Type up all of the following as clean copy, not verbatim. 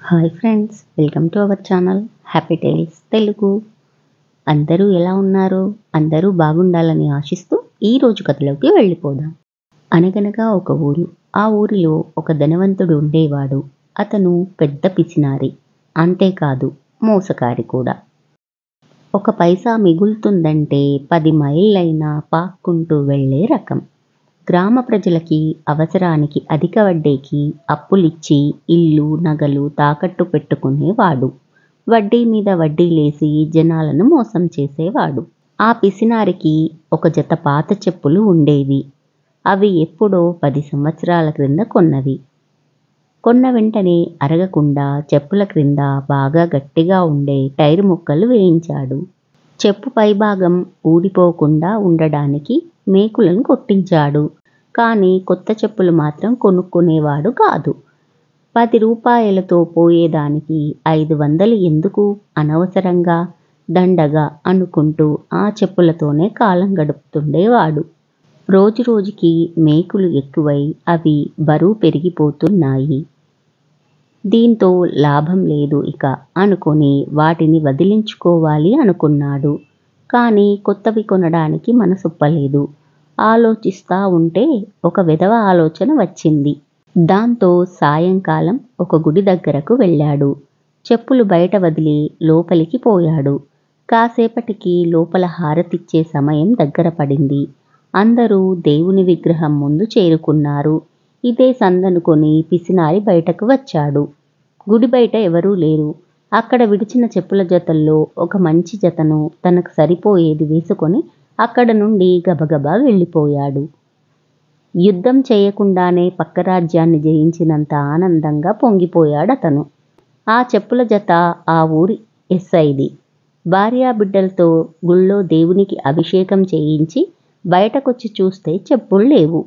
Hi friends, welcome to our channel happy tiles Telugu. అందరూ ఎలా ఉన్నారు? అందరూ బాగుండాలని ఆశిస్తూ ఈరోజు కథలోకి వెళ్ళిపోదాం. అనగనగా ఒక ఊరు. ఆ ఊరిలో ఒక ధనవంతుడు ఉండేవాడు. అతను పెద్ద పిసినారి, అంతేకాదు మోసకారి కూడా. ఒక పైసా మిగులుతుందంటే 10 మైళ్ళైనా పాక్కుంటూ వెళ్లే రకం. గ్రామ ప్రజలకి అవసరానికి అధిక వడ్డీకి అప్పులిచ్చి ఇల్లు నగలు తాకట్టు పెట్టుకునేవాడు. వడ్డీ మీద వడ్డీ లేసి జనాలను మోసం చేసేవాడు. ఆ పిసినారికి ఒక జత పాత చెప్పులు ఉండేవి. అవి ఎప్పుడో 10 సంవత్సరాల క్రింద కొన్నవి. కొన్న వెంటనే అరగకుండా చెప్పుల క్రింద బాగా గట్టిగా ఉండే టైరు ముక్కలు వేయించాడు. చెప్పు పైభాగం ఊడిపోకుండా ఉండడానికి మేకులను కొట్టించాడు. కానీ కొత్త చెప్పులు మాత్రం కొనుక్కునేవాడు కాదు. 10 రూపాయలతో పోయేదానికి 500 ఎందుకు అనవసరంగా, దండగా అనుకుంటూ ఆ చెప్పులతోనే కాలం గడుపుతుండేవాడు. రోజురోజుకి మేకులు ఎక్కువై అవి బరువు పెరిగిపోతున్నాయి. దీంతో లాభం లేదు ఇక అనుకొని వాటిని వదిలించుకోవాలి అనుకున్నాడు. కానీ కొత్తవి కొనడానికి మనసొప్పలేదు. ఆలోచిస్తా ఉంటే ఒక వెధవ ఆలోచన వచ్చింది. దాంతో సాయంకాలం ఒక గుడి దగ్గరకు వెళ్ళాడు. చెప్పులు బయట వదిలి లోపలికి పోయాడు. కాసేపటికి లోపల హారతిచ్చే సమయం దగ్గర పడింది. అందరూ దేవుని విగ్రహం ముందు చేరుకున్నారు. ఇదే సందనుకొని పిసినారి బయటకు వచ్చాడు. గుడి బయట ఎవరూ లేరు. అక్కడ విడిచిన చెప్పుల జతల్లో ఒక మంచి జతను తనకు సరిపోయేది వేసుకొని అక్కడ నుండి గబగబా వెళ్ళిపోయాడు. యుద్ధం చేయకుండానే పక్క రాజ్యాన్ని జయించినంత ఆనందంగా పొంగిపోయాడతను. ఆ చెప్పుల జత ఆ ఊరి ఎస్ఐది. భార్యాబిడ్డలతో గుళ్ళో దేవునికి అభిషేకం చేయించి బయటకొచ్చి చూస్తే చెప్పులు లేవు.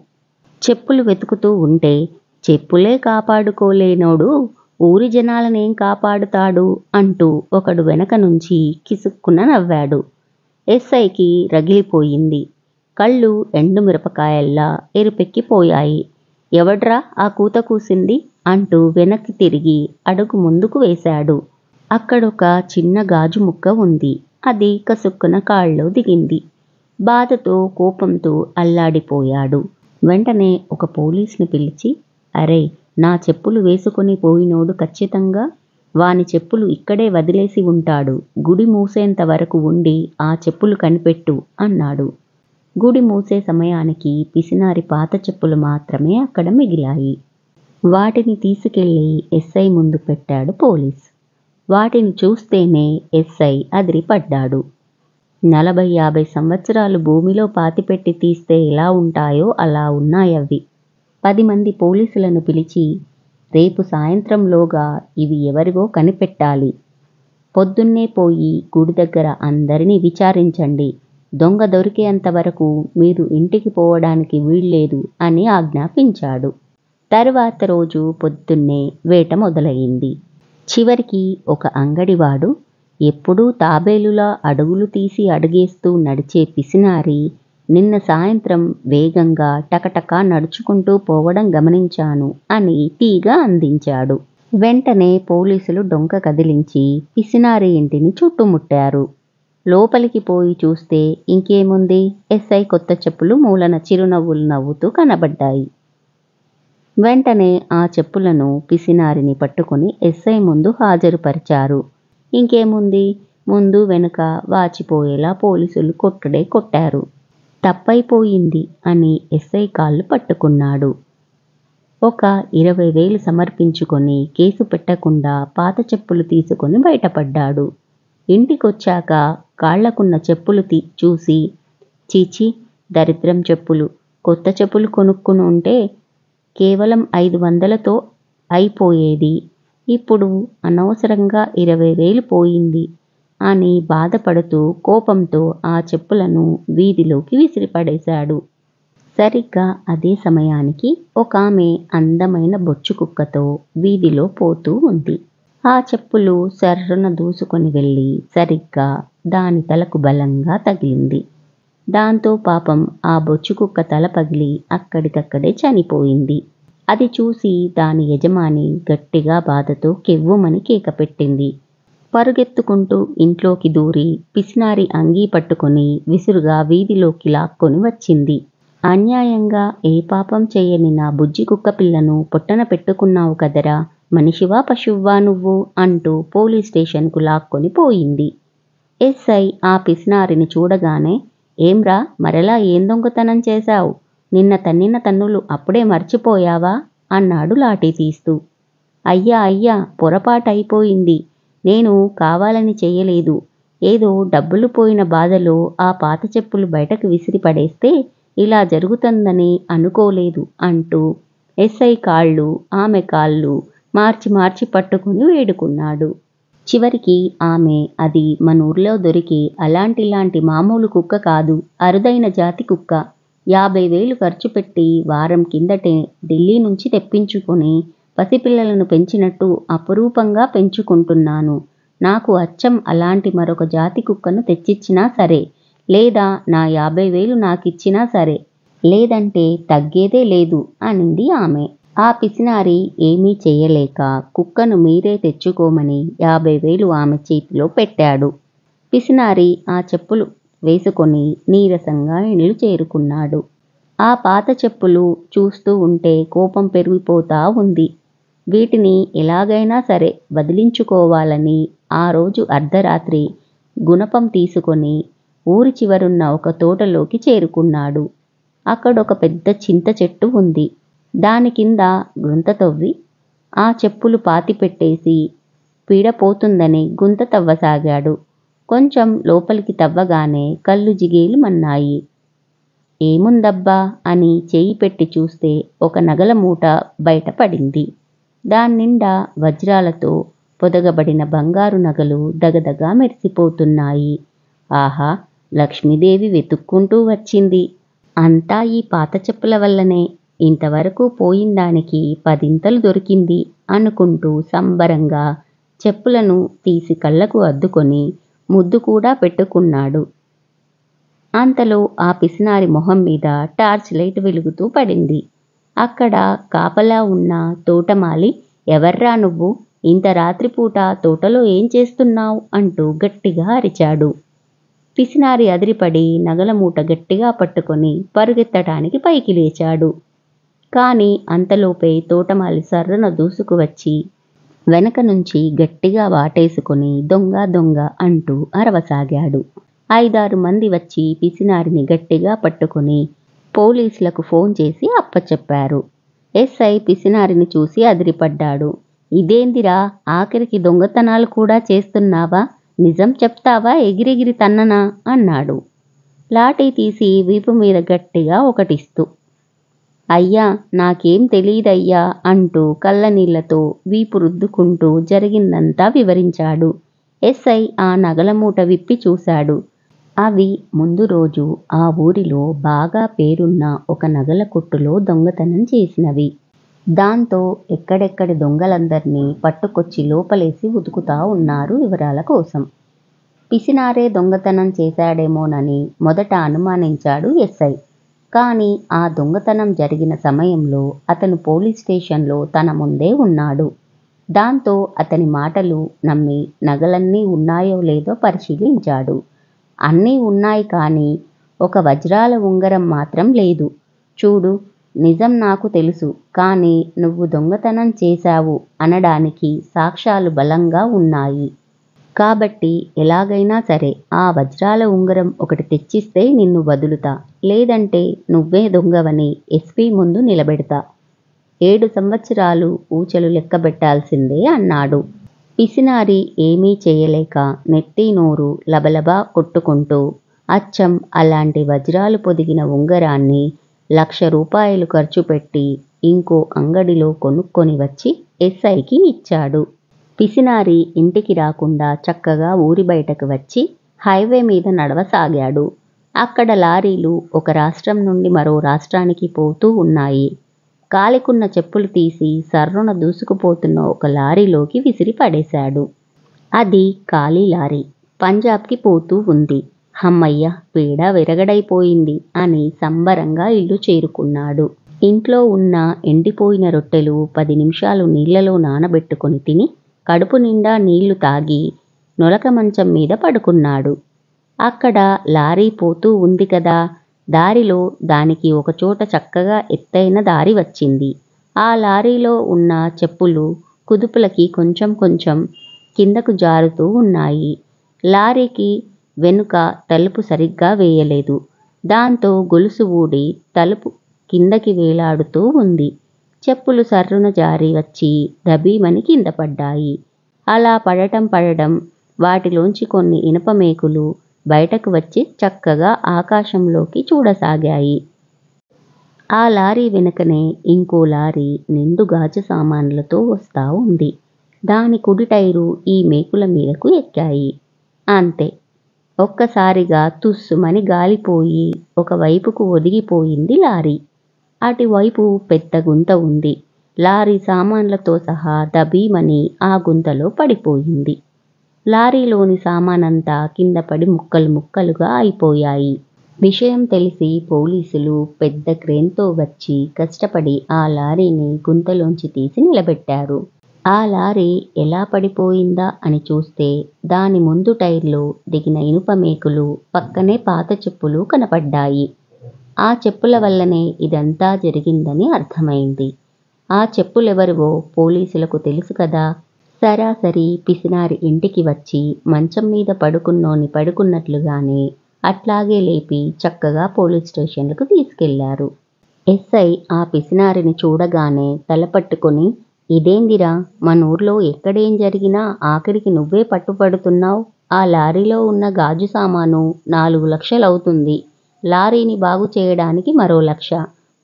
చెప్పులు వెతుకుతూ ఉంటే చెప్పులే కాపాడుకోలేనోడు ఊరి జనాలనేం కాపాడుతాడు అంటూ ఒకడు వెనక నుంచి కిసుక్కున నవ్వాడు. ఎస్ఐకి రగిలిపోయింది. కళ్ళు ఎండు మిరపకాయల్లా ఎరుపెక్కిపోయాయి. ఎవడ్రా ఆ కూత కూసింది అంటూ వెనక్కి తిరిగి అడుగు ముందుకు వేశాడు. అక్కడొక చిన్న గాజు ముక్క ఉంది. అది కసుక్కున కాళ్ళలో దిగింది. బాధతో కోపంతో అల్లాడిపోయాడు. వెంటనే ఒక పోలీస్ని పిలిచి, అరే, నా చెప్పులు వేసుకొని పోయినోడు ఖచ్చితంగా వాని చెప్పులు ఇక్కడే వదిలేసి ఉంటాడు. గుడి మూసేంత వరకు ఉండి ఆ చెప్పులు కనిపెట్టు అన్నాడు. గుడి మూసే సమయానికి పిసినారి పాత చెప్పులు మాత్రమే అక్కడ మిగిలాయి. వాటిని తీసుకెళ్లి ఎస్ఐ ముందు పెట్టాడు పోలీస్. వాటిని చూస్తేనే ఎస్ఐ అదిరిపడ్డాడు. 40-50 సంవత్సరాలు భూమిలో పాతిపెట్టి తీస్తే ఎలా ఉంటాయో అలా ఉన్నాయవి. 10 మంది పోలీసులను పిలిచి, రేపు సాయంత్రంలోగా ఇవి ఎవరివో కనిపెట్టాలి. పొద్దున్నే పోయి గుడి దగ్గర అందరినీ విచారించండి. దొంగ దొరికేంత వరకు మీరు ఇంటికి పోవడానికి వీల్లేదు అని ఆజ్ఞాపించాడు. తరువాత రోజు పొద్దున్నే వేట మొదలయింది. చివరికి ఒక అంగడివాడు, ఎప్పుడూ తాబేలులా అడుగులు తీసి అడుగేస్తూ నడిచే పిసినారి నిన్న సాయంత్రం వేగంగా టకటకా నడుచుకుంటూ పోవడం గమనించాను అని టీగా అందించాడు. వెంటనే పోలీసులు డొంక కదిలించి పిసినారి ఇంటిని చుట్టుముట్టారు. లోపలికి పోయి చూస్తే ఇంకేముంది, ఎస్ఐ కొత్త చెప్పులు మూలన చిరునవ్వులు నవ్వుతూ కనబడ్డాయి. వెంటనే ఆ చెప్పులను పిసినారిని పట్టుకుని ఎస్ఐ ముందు హాజరుపరిచారు. ఇంకేముంది, ముందు వెనుక వాచిపోయేలా పోలీసులు కొట్టుడే కొట్టారు. తప్పైపోయింది అని ఎస్ఐ కాళ్ళు పట్టుకున్నాడు. ఒక 20,000 సమర్పించుకొని కేసు పెట్టకుండా పాత చెప్పులు తీసుకొని బయటపడ్డాడు. ఇంటికొచ్చాక కాళ్లకున్న చెప్పులు చూసి, చీచి, దరిద్రం చెప్పులు, కొత్త చెప్పులు కొనుక్కుని ఉంటే కేవలం 500తో అయిపోయేది. ఇప్పుడు అనవసరంగా 20,000 పోయింది అని బాధపడుతూ కోపంతో ఆ చెప్పులను వీధిలోకి విసిరిపడేశాడు. సరిగ్గా అదే సమయానికి ఒకామె అందమైన బొచ్చు కుక్కతో వీధిలో పోతూ ఉంది. ఆ చెప్పులు సర్రున దూసుకొని వెళ్ళి సరిగ్గా దాని తలకు బలంగా తగిలింది. దాంతో పాపం ఆ బొచ్చు కుక్క తల పగిలి అక్కడికక్కడే చనిపోయింది. అది చూసి దాని యజమాని గట్టిగా బాధతో కెవ్వుమని కేక పెట్టింది. పరుగెత్తుకుంటూ ఇంట్లోకి దూరి పిసినారి అంగీ పట్టుకొని విసురుగా వీధిలోకి లాక్కొని వచ్చింది. అన్యాయంగా ఏ పాపం చెయ్యని నా బుజ్జి కుక్క పిల్లను పొట్టన పెట్టుకున్నావు కదరా, మనిషివా పశువ్వా నువ్వు అంటూ పోలీస్ స్టేషన్కు లాక్కొని పోయింది. ఎస్ఐ ఆ పిసినారిని చూడగానే, ఏంరా మరలా ఏం దొంగతనం చేశావు? నిన్న తన్నిన తన్నులు అప్పుడే మర్చిపోయావా అన్నాడు లాఠీ తీస్తూ. అయ్యా అయ్యా, పొరపాటైపోయింది. నేను కావాలని చెయ్యలేదు. ఏదో డబ్బులు పోయిన బాధలో ఆ పాత చెప్పులు బయటకు విసిరి పడేస్తే ఇలా జరుగుతుందని అనుకోలేదు అంటూ ఎస్ఐ కాళ్ళు ఆమె కాళ్ళు మార్చి మార్చి పట్టుకుని వేడుకున్నాడు. చివరికి ఆమె అది మనూర్లో దొరికి అలాంటిలాంటి మామూలు కుక్క కాదు, అరుదైన జాతి కుక్క. 50,000 ఖర్చు పెట్టి వారం కిందటే ఢిల్లీ నుంచి తెప్పించుకొని పసిపిల్లలను పెంచినట్టు అపురూపంగా పెంచుకుంటున్నాను. నాకు అచ్చం అలాంటి మరొక జాతి కుక్కను తెచ్చిచ్చినా సరే, లేదా నా 50,000 నాకిచ్చినా సరే, లేదంటే తగ్గేదే లేదు అనింది ఆమె. ఆ పిసినారి ఏమీ చెయ్యలేక కుక్కను మీరే తెచ్చుకోమని 50,000 ఆమె చేతిలో పెట్టాడు. పిసినారి ఆ చెప్పులు వేసుకొని నీరసంగా ఇల్లు చేరుకున్నాడు. ఆ పాత చెప్పులు చూస్తూ ఉంటే కోపం పెరిగిపోతా ఉంది. వీటిని ఎలాగైనా సరే వదిలించుకోవాలని ఆ రోజు అర్ధరాత్రి గుణపం తీసుకొని ఊరి చివరున్న ఒక తోటలోకి చేరుకున్నాడు. అక్కడొక పెద్ద చింత చెట్టు ఉంది. దాని కింద గుంత తవ్వి ఆ చెప్పులు పాతిపెట్టేసి పీడపోతుందని గుంత తవ్వసాగాడు. కొంచెం లోపలికి తవ్వగానే కళ్ళు జిగేలుమన్నాయి. ఏముందబ్బా అని చేయి పెట్టి చూస్తే ఒక నగల మూట బయటపడింది. దాన్నిండా వజ్రాలతో పొదగబడిన బంగారు నగలు దగదగా మెరిసిపోతున్నాయి. ఆహా, లక్ష్మీదేవి వెతుక్కుంటూ వచ్చింది. అంతా ఈ పాత చెప్పుల వల్లనే. ఇంతవరకు పోయిందానికి 10 దొరికింది అనుకుంటూ సంబరంగా చెప్పులను తీసి కళ్ళకు అద్దుకొని ముద్దు కూడా పెట్టుకున్నాడు. అంతలో ఆ పిసినారి మొహం మీద టార్చ్ లైట్ వెలుగుతూ పడింది. అక్కడ కాపలా ఉన్న తోటమాలి, ఎవర్రా నువ్వు, ఇంత రాత్రిపూట తోటలో ఏం చేస్తున్నావు అంటూ గట్టిగా అరిచాడు. పిసినారి అదిరిపడి నగల మూట గట్టిగా పట్టుకొని పరుగెత్తటానికి పైకి లేచాడు. కాని అంతలోపే తోటమాలి సర్రున దూసుకువచ్చి వెనక నుంచి గట్టిగా వాటేసుకొని దొంగ దొంగ అంటూ అరవసాగాడు. 5-6 మంది వచ్చి పిసినారిని గట్టిగా పట్టుకొని పోలీసులకు ఫోన్ చేసి అప్పచెప్పారు. ఎస్ఐ పిసినారిని చూసి అదిరిపడ్డాడు. ఇదేందిరా, ఆఖరికి దొంగతనాలు కూడా చేస్తున్నావా? నిజం చెప్తావా ఎగిరెగిరి తన్ననా అన్నాడు లాఠీ తీసి వీపు మీద గట్టిగా ఒకటిస్తూ. అయ్యా, నాకేం తెలీదయ్యా అంటూ కళ్ళనీళ్లతో వీపు రుద్దుకుంటూ జరిగిందంతా వివరించాడు. ఎస్ఐ ఆ నగల మూట విప్పి చూశాడు. అవి ముందు రోజు ఆ ఊరిలో బాగా పేరున్న ఒక నగల కొట్టులో దొంగతనం చేసినవి. దాంతో ఎక్కడెక్కడి దొంగలందర్నీ పట్టుకొచ్చి లోపలేసి ఉతుకుతా ఉన్నారు వివరాల కోసం. పిసినారే దొంగతనం చేశాడేమోనని మొదట అనుమానించాడు ఎస్ఐ. కానీ ఆ దొంగతనం జరిగిన సమయంలో అతను పోలీస్ స్టేషన్లో తన ముందే ఉన్నాడు. దాంతో అతని మాటలు నమ్మి నగలన్నీ ఉన్నాయో లేదో పరిశీలించాడు. అన్నీ ఉన్నాయి, కానీ ఒక వజ్రాల ఉంగరం మాత్రం లేదు. చూడు, నిజం నాకు తెలుసు, కానీ నువ్వు దొంగతనం చేశావు అనడానికి సాక్ష్యాలు బలంగా ఉన్నాయి. కాబట్టి ఎలాగైనా సరే ఆ వజ్రాల ఉంగరం ఒకటి తెచ్చిస్తే నిన్ను వదులుతా, లేదంటే నువ్వే దొంగవని ఎస్పీ ముందు నిలబెడతా. 7 సంవత్సరాలు ఊచలు లెక్కబెట్టాల్సిందే అన్నాడు. పిసినారి ఏమీ చేయలేక నెత్తి నోరు లబలబా కొట్టుకుంటూ అచ్చం అలాంటి వజ్రాలు పొదిగిన ఉంగరాన్ని 1,00,000 రూపాయలు ఖర్చు పెట్టి ఇంకో అంగడిలో కొనుక్కొని వచ్చి ఎస్ఐకి ఇచ్చాడు. పిసినారి ఇంటికి రాకుండా చక్కగా ఊరి బయటకు వచ్చి హైవే మీద నడవసాగాడు. అక్కడ లారీలు ఒక రాష్ట్రం నుండి మరో రాష్ట్రానికి పోతూ ఉన్నాయి. కాలికున్న చెప్పులు తీసి సర్రున దూసుకుపోతున్న ఒక లారీలోకి విసిరి పడేశాడు. అది ఖాళీ లారీ, పంజాబ్కి పోతూ ఉంది. హమ్మయ్య, పీడ విరగడైపోయింది అని సంబరంగా ఇల్లు చేరుకున్నాడు. ఇంట్లో ఉన్న ఎండిపోయిన రొట్టెలు 10 నిమిషాలు నీళ్లలో నానబెట్టుకొని తిని కడుపు నిండా నీళ్లు తాగి నొలక మంచం మీద పడుకున్నాడు. అక్కడ లారీ పోతూ ఉంది కదా, దారిలో దానికి ఒకచోట చక్కగా ఎత్తైన దారి వచ్చింది. ఆ లారీలో ఉన్న చెప్పులు కుదుపులకి కొంచెం కొంచెం కిందకు జారుతూ ఉన్నాయి. లారీకి వెనుక తలుపు సరిగ్గా వేయలేదు. దాంతో గొలుసు ఊడి తలుపు కిందకి వేలాడుతూ ఉంది. చెప్పులు సర్రున జారి వచ్చి దబీమని కింద పడ్డాయి. అలా పడటం వాటిలోంచి కొన్ని ఇనుప మేకులు బయటకు వచ్చి చక్కగా ఆకాశంలోకి చూడసాగాయి. ఆ లారీ వెనుకనే ఇంకో లారీ నిండు గాజు సామాన్లతో వస్తా ఉంది. దాని కుడి టైరు ఈ మేకుల మీదకు ఎక్కాయి. అంతే, ఒక్కసారిగా తుస్సుమని గాలిపోయి ఒకవైపుకు ఒదిగిపోయింది లారీ. అటువైపు పెద్ద గుంత ఉంది. లారీ సామాన్లతో సహా దబీమని ఆ గుంతలో పడిపోయింది. లారీలోని సామానంతా కిందపడి ముక్కలు ముక్కలుగా అయిపోయాయి. విషయం తెలిసి పోలీసులు పెద్ద క్రేన్తో వచ్చి కష్టపడి ఆ లారీని గుంతలోంచి తీసి నిలబెట్టారు. ఆ లారీ ఎలా పడిపోయిందా అని చూస్తే దాని ముందు టైర్లో దిగిన ఇనుప మేకులు, పక్కనే పాత చెప్పులు కనపడ్డాయి. ఆ చెప్పుల వల్లనే ఇదంతా జరిగిందని అర్థమైంది. ఆ చెప్పులెవరివో పోలీసులకు తెలుసు కదా. సరాసరి పిసినారి ఇంటికి వచ్చి మంచం మీద పడుకున్నోని పడుకున్నట్లుగానే అట్లాగే లేపి చక్కగా పోలీస్ స్టేషన్లకు తీసుకెళ్లారు. ఎస్ఐ ఆ పిసినారిని చూడగానే తలపట్టుకొని, ఇదేందిరా, మనూర్లో ఎక్కడేం జరిగినా ఆఖరికి నువ్వే పట్టుపడుతున్నావ్? ఆ లారీలో ఉన్న గాజు సామాను 4 లక్షలవుతుంది. లారీని బాగు చేయడానికి మరో 1 లక్ష.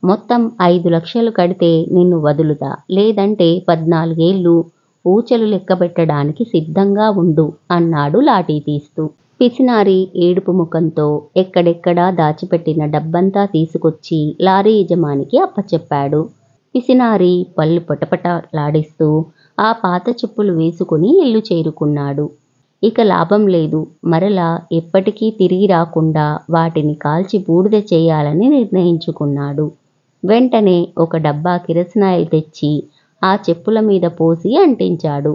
మొత్తం 5 లక్షలు కడితే నిన్ను వదులుతా, లేదంటే 14 ఏళ్లు ఊచలు లెక్కబెట్టడానికి సిద్ధంగా ఉండు అన్నాడు లాఠీ తీస్తూ. పిసినారి ఏడుపు ముఖంతో ఎక్కడెక్కడా దాచిపెట్టిన డబ్బంతా తీసుకొచ్చి లారీ యజమానికి అప్పచెప్పాడు. పిసినారి పళ్ళు పటపటలాడిస్తూ ఆ పాత చెప్పులు వేసుకుని ఇల్లు చేరుకున్నాడు. ఇక లాభం లేదు, మరలా ఎప్పటికీ తిరిగి రాకుండా వాటిని కాల్చి బూడిద చేయాలని నిర్ణయించుకున్నాడు. వెంటనే ఒక డబ్బా కిరసనాయిల్ తెచ్చి ఆ చెప్పుల మీద పోసి అంటించాడు.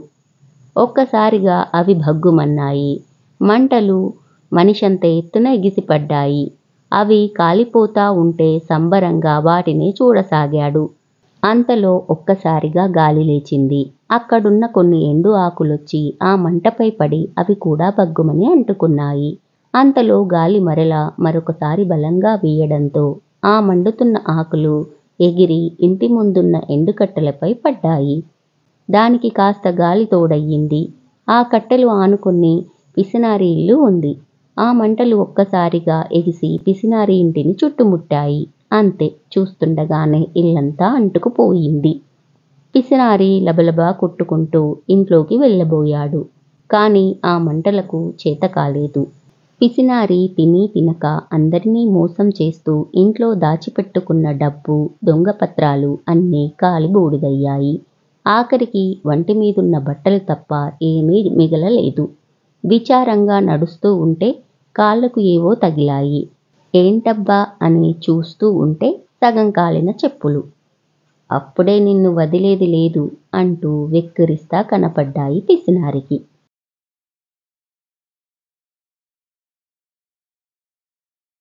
ఒక్కసారిగా అవి భగ్గుమన్నాయి. మంటలు మనిషంత ఎత్తున ఎగిసిపడ్డాయి. అవి కాలిపోతా ఉంటే సంబరంగా వాటిని చూడసాగాడు. అంతలో ఒక్కసారిగా గాలి లేచింది. అక్కడున్న కొన్ని ఎండు ఆకులొచ్చి ఆ మంటపై పడి అవి కూడా భగ్గుమని అంటుకున్నాయి. అంతలో గాలి మరొకసారి బలంగా వీయడంతో ఆ మండుతున్న ఆకులు ఎగిరి ఇంటి ముందున్న ఎండుకట్టెలపై పడ్డాయి. దానికి కాస్త గాలి తోడయ్యింది. ఆ కట్టెలు ఆనుకుని పిసినారి ఇల్లు ఉంది. ఆ మంటలు ఒక్కసారిగా ఎగిసి పిసినారి ఇంటిని చుట్టుముట్టాయి. అంతే, చూస్తుండగానే ఇల్లంతా అంటుకుపోయింది. పిసినారి లబలబా కొట్టుకుంటూ ఇంట్లోకి వెళ్ళబోయాడు. కాని ఆ మంటలకు చేత కాలేదు. పిసినారి తినీ తినక అందరినీ మోసం చేస్తూ ఇంట్లో దాచిపెట్టుకున్న డబ్బు, దొంగపత్రాలు అన్నీ కాలి బూడిదయ్యాయి. ఆఖరికి వంటిమీదున్న బట్టలు తప్ప ఏమీ మిగలలేదు. విచారంగా నడుస్తూ ఉంటే కాళ్లకు ఏవో తగిలాయి. ఏంటబ్బా అని చూస్తూ ఉంటే సగం కాలిన చెప్పులు. అప్పుడే నిన్ను వదిలేది లేదు అంటూ వెక్కిరిస్తా కనపడ్డాయి పిసినారికి.